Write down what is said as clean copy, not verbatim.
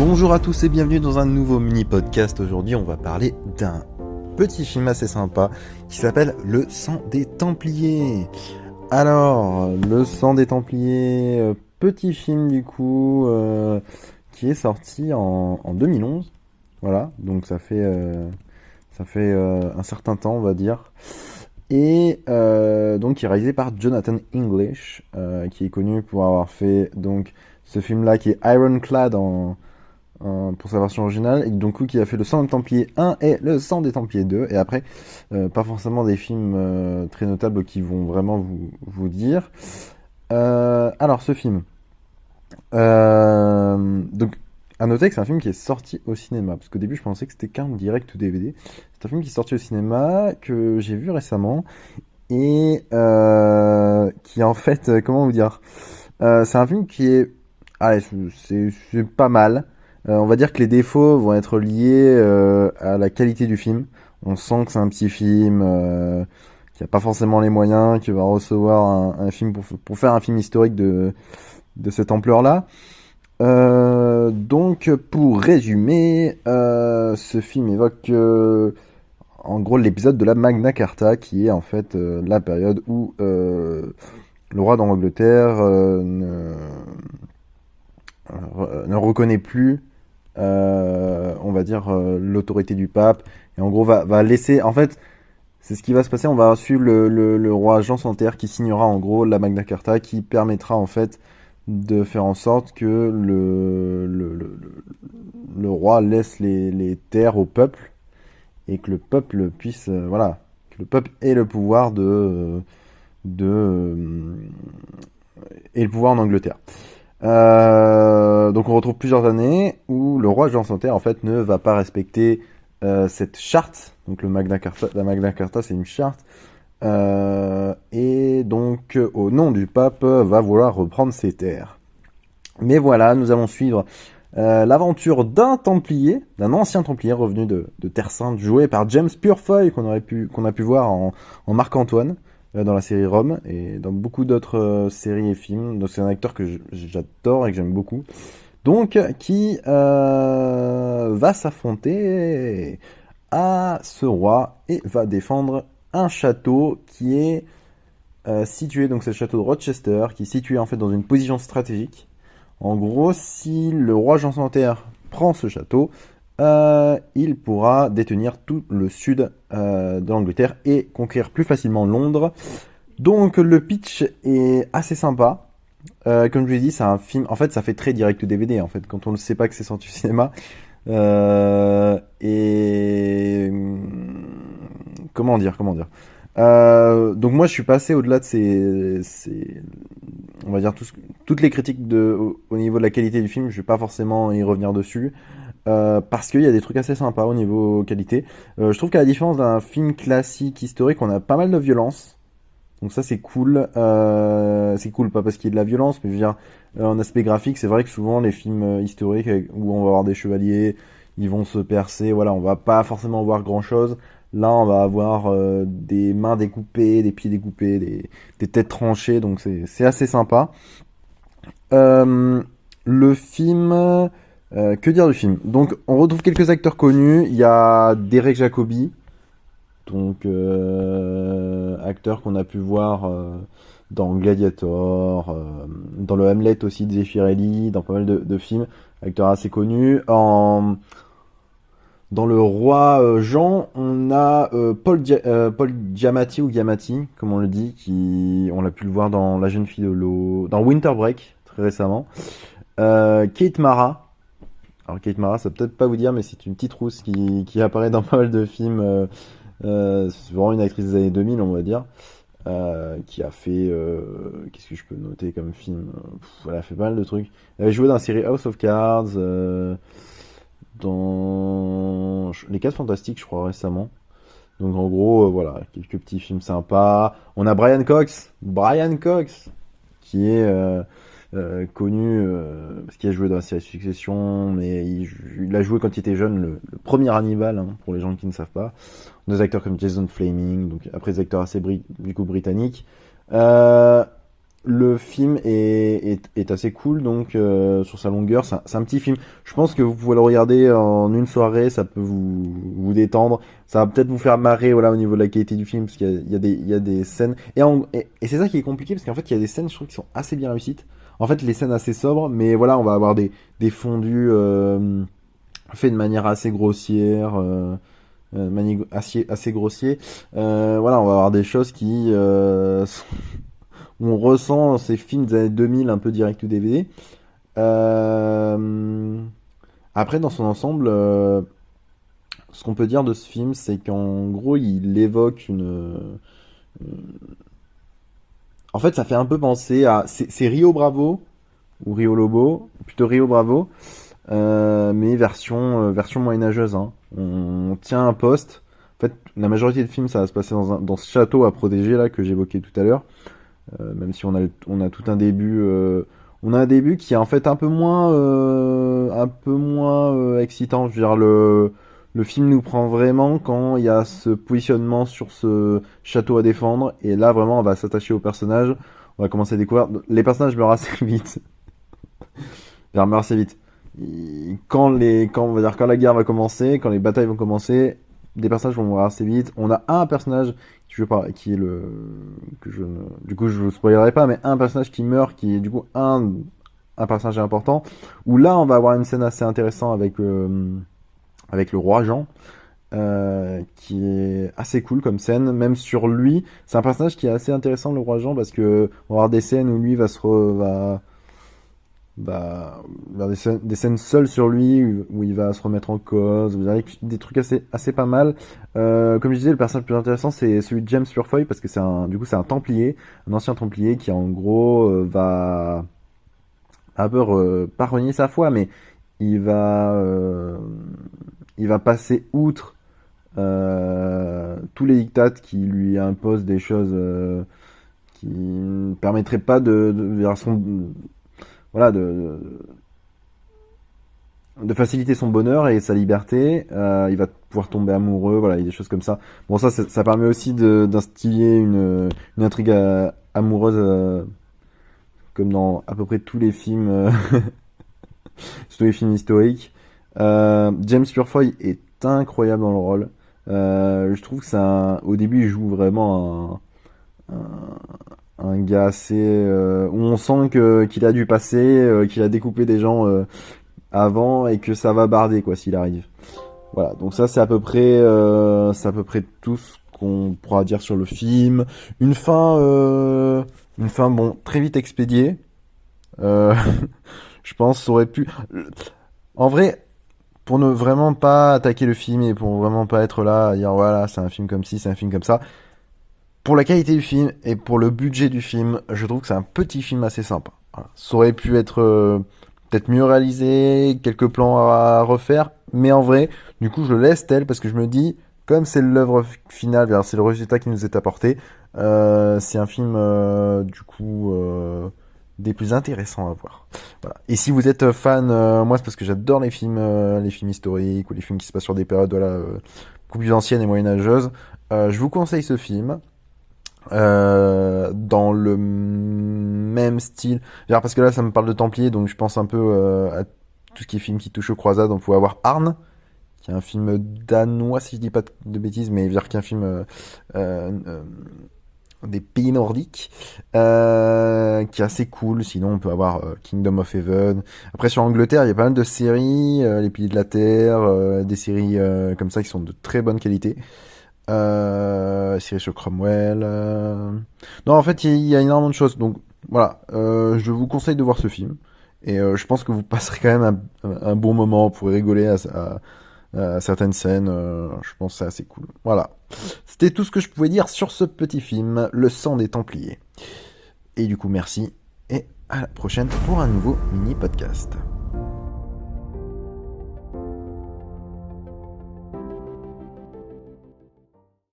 Bonjour à tous et bienvenue dans un nouveau mini-podcast. Aujourd'hui, on va parler d'un petit film assez sympa qui s'appelle Le Sang des Templiers. Alors, Le Sang des Templiers, petit film du coup, qui est sorti en 2011. Voilà, donc ça fait un certain temps, on va dire. Et donc, qui est réalisé par Jonathan English, qui est connu pour avoir fait donc ce film-là qui est Ironclad pour sa version originale, et donc qui a fait Le Sang des Templiers 1 et Le Sang des Templiers 2, et après, pas forcément des films très notables qui vont vraiment vous dire. Alors, ce film. Donc, à noter que c'est un film qui est sorti au cinéma, parce qu'au début, je pensais que c'était qu'un direct ou DVD. C'est un film qui est sorti au cinéma, que j'ai vu récemment, et qui en fait, comment vous dire, c'est un film qui est, allez, c'est pas mal. On va dire que les défauts vont être liés à la qualité du film. On sent que c'est un petit film qui a pas forcément les moyens, qui va recevoir un film pour faire un film historique de cette ampleur-là. Donc, pour résumer, ce film évoque en gros l'épisode de la Magna Carta, qui est en fait la période où le roi d'Angleterre ne reconnaît plus, on va dire, l'autorité du pape, et en gros va laisser, en fait, c'est ce qui va se passer, on va suivre le roi Jean sans Terre qui signera en gros la Magna Carta, qui permettra en fait de faire en sorte que le roi laisse les terres au peuple, et que le peuple puisse, voilà, que le peuple ait le pouvoir et le pouvoir en Angleterre. Donc on retrouve plusieurs années où le roi Jean sans Terre en fait ne va pas respecter cette charte. Donc la Magna Carta c'est une charte, et donc au nom du pape va vouloir reprendre ses terres. Mais voilà, nous allons suivre l'aventure d'un Templier, d'un ancien Templier revenu de Terre Sainte, joué par James Purefoy, qu'on a pu voir en Marc-Antoine, dans la série Rome, et dans beaucoup d'autres séries et films. Donc c'est un acteur que j'adore et que j'aime beaucoup. Donc, qui va s'affronter à ce roi et va défendre un château qui est situé, donc c'est le château de Rochester, qui est situé en fait dans une position stratégique. En gros, si le roi Jean sans Terre prend ce château, il pourra détenir tout le sud de l'Angleterre et conquérir plus facilement Londres. Donc le pitch est assez sympa. Comme je vous l'ai dit, c'est un film. En fait, ça fait très direct DVD. En fait, quand on ne sait pas que c'est sorti au cinéma. Et comment dire. Donc moi, je suis passé au-delà de on va dire toutes les critiques au niveau de la qualité du film. Je vais pas forcément y revenir dessus. Parce qu'il y a des trucs assez sympas au niveau qualité. Je trouve qu'à la différence d'un film classique historique, on a pas mal de violence. Donc ça c'est cool. C'est cool pas parce qu'il y a de la violence, mais je veux dire, en aspect graphique, c'est vrai que souvent les films historiques où on va avoir des chevaliers, ils vont se percer, voilà, on va pas forcément voir grand chose. Là on va avoir des mains découpées, des pieds découpés, des têtes tranchées, donc c'est assez sympa. Le film... que dire du film? Donc, on retrouve quelques acteurs connus. Il y a Derek Jacobi, donc acteur qu'on a pu voir dans Gladiator, dans le Hamlet aussi de Zeffirelli, dans pas mal de films. Acteur assez connu. Dans le Roi Jean, on a Paul Giamatti ou Giamatti, comme on le dit, on l'a pu le voir dans La Jeune Fille de l'eau, dans Winter Break très récemment. Kate Mara. Alors Kate Mara, ça peut-être pas vous dire, mais c'est une petite rousse qui apparaît dans pas mal de films. C'est vraiment une actrice des années 2000, on va dire, qui a fait... qu'est-ce que je peux noter comme film? Elle a fait pas mal de trucs. Elle avait joué dans la série House of Cards, dans Les 4 Fantastiques, je crois, récemment. Donc en gros, voilà, quelques petits films sympas. On a Brian Cox, qui est... connu parce qu'il a joué dans la série Succession, mais il a joué quand il était jeune le premier Hannibal, hein, pour les gens qui ne savent pas. Des acteurs comme Jason Flemyng, donc après des acteurs assez du coup britanniques. le film est assez cool, donc sur sa longueur, c'est un petit film. Je pense que vous pouvez le regarder en une soirée, ça peut vous détendre, ça va peut-être vous faire marrer, voilà, au niveau de la qualité du film, parce qu'il y a des scènes, et c'est ça qui est compliqué, parce qu'en fait, il y a des scènes, je trouve, qui sont assez bien réussites. En fait, les scènes assez sobres, mais voilà, on va avoir des fondus faits de manière assez grossière, assez grossier. Voilà, on va avoir des choses qui où on ressent ces films des années 2000 un peu direct ou DVD. Euh, Après, dans son ensemble, ce qu'on peut dire de ce film, c'est qu'en gros, il évoque En fait, ça fait un peu penser à... C'est Rio Bravo, ou Rio Lobo, plutôt Rio Bravo, mais version moyenâgeuse. Hein. On tient un poste. En fait, la majorité de films, ça va se passer dans ce château à protéger, là, que j'évoquais tout à l'heure. Même si on a tout un début, on a un début qui est en fait un peu moins excitant. Je veux dire, le film nous prend vraiment quand il y a ce positionnement sur ce château à défendre, et là vraiment on va s'attacher aux personnages, on va commencer à découvrir. Les personnages meurent assez vite, ils meurent assez vite. On va dire, quand la guerre va commencer, quand les batailles vont commencer, des personnages vont mourir assez vite. On a un personnage qui est du coup je vous spoilerai pas, mais un personnage qui meurt, qui est du coup un personnage important. Où là on va avoir une scène assez intéressante avec le roi Jean, qui est assez cool comme scène. Même sur lui, c'est un personnage qui est assez intéressant, le roi Jean, parce que on va avoir des scènes où lui va vers des scènes seules sur lui où il va se remettre en cause. Vous avez des trucs assez pas mal. Comme je disais, le personnage le plus intéressant c'est celui de James Purefoy, parce que du coup c'est un templier, un ancien templier qui en gros va un peu pas renier sa foi, mais il va euh, il va passer outre tous les dictats qui lui imposent des choses qui ne permettraient pas vers voilà, de faciliter son bonheur et sa liberté. Il va pouvoir tomber amoureux, voilà, il y a des choses comme ça. Bon, ça permet aussi d'instiller une intrigue amoureuse, comme dans à peu près tous les films, tous les films historiques. James Purefoy est incroyable dans le rôle. Je trouve que au début, il joue vraiment un gars assez où on sent qu'il a du passé, qu'il a découpé des gens avant, et que ça va barder quoi s'il arrive. Voilà, donc ça c'est à peu près tout ce qu'on pourra dire sur le film. Une fin bon très vite expédiée. Euh, je pense ça aurait pu. En vrai, pour ne vraiment pas attaquer le film et pour vraiment pas être là à dire voilà c'est un film comme ci, c'est un film comme ça. Pour la qualité du film et pour le budget du film, je trouve que c'est un petit film assez sympa. Voilà. Ça aurait pu être peut-être mieux réalisé, quelques plans à refaire, mais en vrai, du coup, je le laisse tel parce que je me dis, comme c'est l'œuvre finale, c'est le résultat qui nous est apporté, c'est un film du coup des plus intéressants à voir. Voilà. Et si vous êtes fan, moi c'est parce que j'adore les films historiques ou les films qui se passent sur des périodes voilà, beaucoup plus anciennes et moyenâgeuses, je vous conseille ce film. Dans le même style. Genre, parce que là, ça me parle de Templiers, donc je pense un peu à tout ce qui est film qui touche aux croisades. On peut avoir Arne, qui est un film danois, si je dis pas de bêtises, mais vers qui est un film euh, euh, des pays nordiques, qui est assez cool. Sinon, on peut avoir Kingdom of Heaven. Après, sur Angleterre, il y a pas mal de séries, Les Piliers de la Terre, des séries comme ça qui sont de très bonne qualité. Série sur Cromwell. Non, en fait, il y a énormément de choses. Donc, voilà. Je vous conseille de voir ce film. Et je pense que vous passerez quand même un bon moment. Vous pourrez rigoler à certaines scènes. Je pense que c'est assez cool. Voilà. C'était tout ce que je pouvais dire sur ce petit film, Le sang des Templiers. Et du coup, merci. Et à la prochaine pour un nouveau mini podcast.